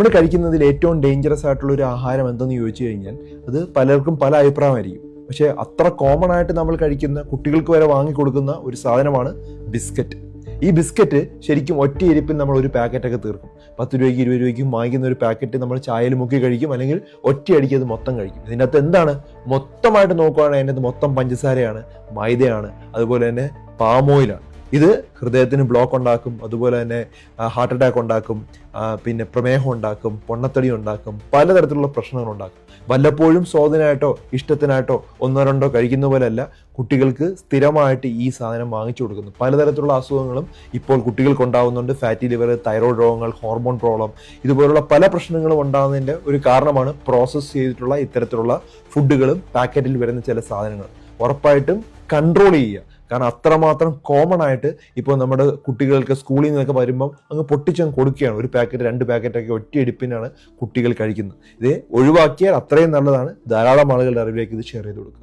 നമ്മൾ കഴിക്കുന്നതിൽ ഏറ്റവും ഡേഞ്ചറസ് ആയിട്ടുള്ള ഒരു ആഹാരം എന്തെന്ന് ചോദിച്ചു കഴിഞ്ഞാൽ അത് പലർക്കും പല അഭിപ്രായമായിരിക്കും. പക്ഷേ അത്ര കോമൺ ആയിട്ട് നമ്മൾ കഴിക്കുന്ന, കുട്ടികൾക്ക് വരെ വാങ്ങിക്കൊടുക്കുന്ന ഒരു സാധനമാണ് ബിസ്ക്കറ്റ്. ഈ ബിസ്ക്കറ്റ് ശരിക്കും ഒറ്റയിരിപ്പിൽ നമ്മൾ ഒരു പാക്കറ്റൊക്കെ തീർക്കും. 10 രൂപയ്ക്ക് 20 രൂപയ്ക്കും വാങ്ങിക്കുന്ന ഒരു പാക്കറ്റ് നമ്മൾ ചായയിൽ മുക്കി കഴിക്കും, അല്ലെങ്കിൽ ഒറ്റയടിക്ക് അത് മൊത്തം കഴിക്കും. ഇതിൻ്റെ അകത്ത് എന്താണ് മൊത്തമായിട്ട് നോക്കുകയാണെങ്കിൽ അതിൻ്റെ അകത്ത് മൊത്തം പഞ്ചസാരയാണ്, മൈദയാണ്, അതുപോലെ തന്നെ പാം ഓയിലാണ്. ഇത് ഹൃദയത്തിന് ബ്ലോക്ക് ഉണ്ടാക്കും, അതുപോലെ തന്നെ ഹാർട്ട് അറ്റാക്ക് ഉണ്ടാക്കും, പിന്നെ പ്രമേഹം ഉണ്ടാക്കും, പൊണ്ണത്തടി ഉണ്ടാക്കും, പലതരത്തിലുള്ള പ്രശ്നങ്ങൾ ഉണ്ടാക്കും. വല്ലപ്പോഴും സ്വാദിനായിട്ടോ ഇഷ്ടത്തിനായിട്ടോ ഒന്നോ രണ്ടോ കഴിക്കുന്ന പോലെയല്ല കുട്ടികൾക്ക് സ്ഥിരമായിട്ട് ഈ സാധനം വാങ്ങിച്ചു കൊടുക്കുന്നു. പലതരത്തിലുള്ള അസുഖങ്ങളും ഇപ്പോൾ കുട്ടികൾക്ക് ഉണ്ടാകുന്നുണ്ട്. ഫാറ്റി ലിവർ, തൈറോയ്ഡ് രോഗങ്ങൾ, ഹോർമോൺ പ്രോബ്ലം, ഇതുപോലുള്ള പല പ്രശ്നങ്ങളും ഉണ്ടാകുന്നതിൻ്റെ ഒരു കാരണമാണ് പ്രോസസ്സ് ചെയ്തിട്ടുള്ള ഇത്തരത്തിലുള്ള ഫുഡുകളും പാക്കറ്റിൽ വരുന്ന ചില സാധനങ്ങൾ. ഉറപ്പായിട്ടും കൺട്രോൾ ചെയ്യുക. കാരണം അത്രമാത്രം കോമൺ ആയിട്ട് ഇപ്പോൾ നമ്മുടെ കുട്ടികൾക്ക് സ്കൂളിൽ നിന്നൊക്കെ വരുമ്പം അങ്ങ് പൊട്ടിച്ചങ്ങ് കൊടുക്കുകയാണ്. 1 പാക്കറ്റ് 2 പാക്കറ്റൊക്കെ ഒറ്റയടിപ്പിനാണ് കുട്ടികൾ കഴിക്കുന്നത്. ഇത് ഒഴിവാക്കിയാൽ അത്രയും നല്ലതാണ്. ധാരാളം ആളുകളുടെ അറിവിലേക്ക് ഇത് ഷെയർ ചെയ്ത് കൊടുക്കുക.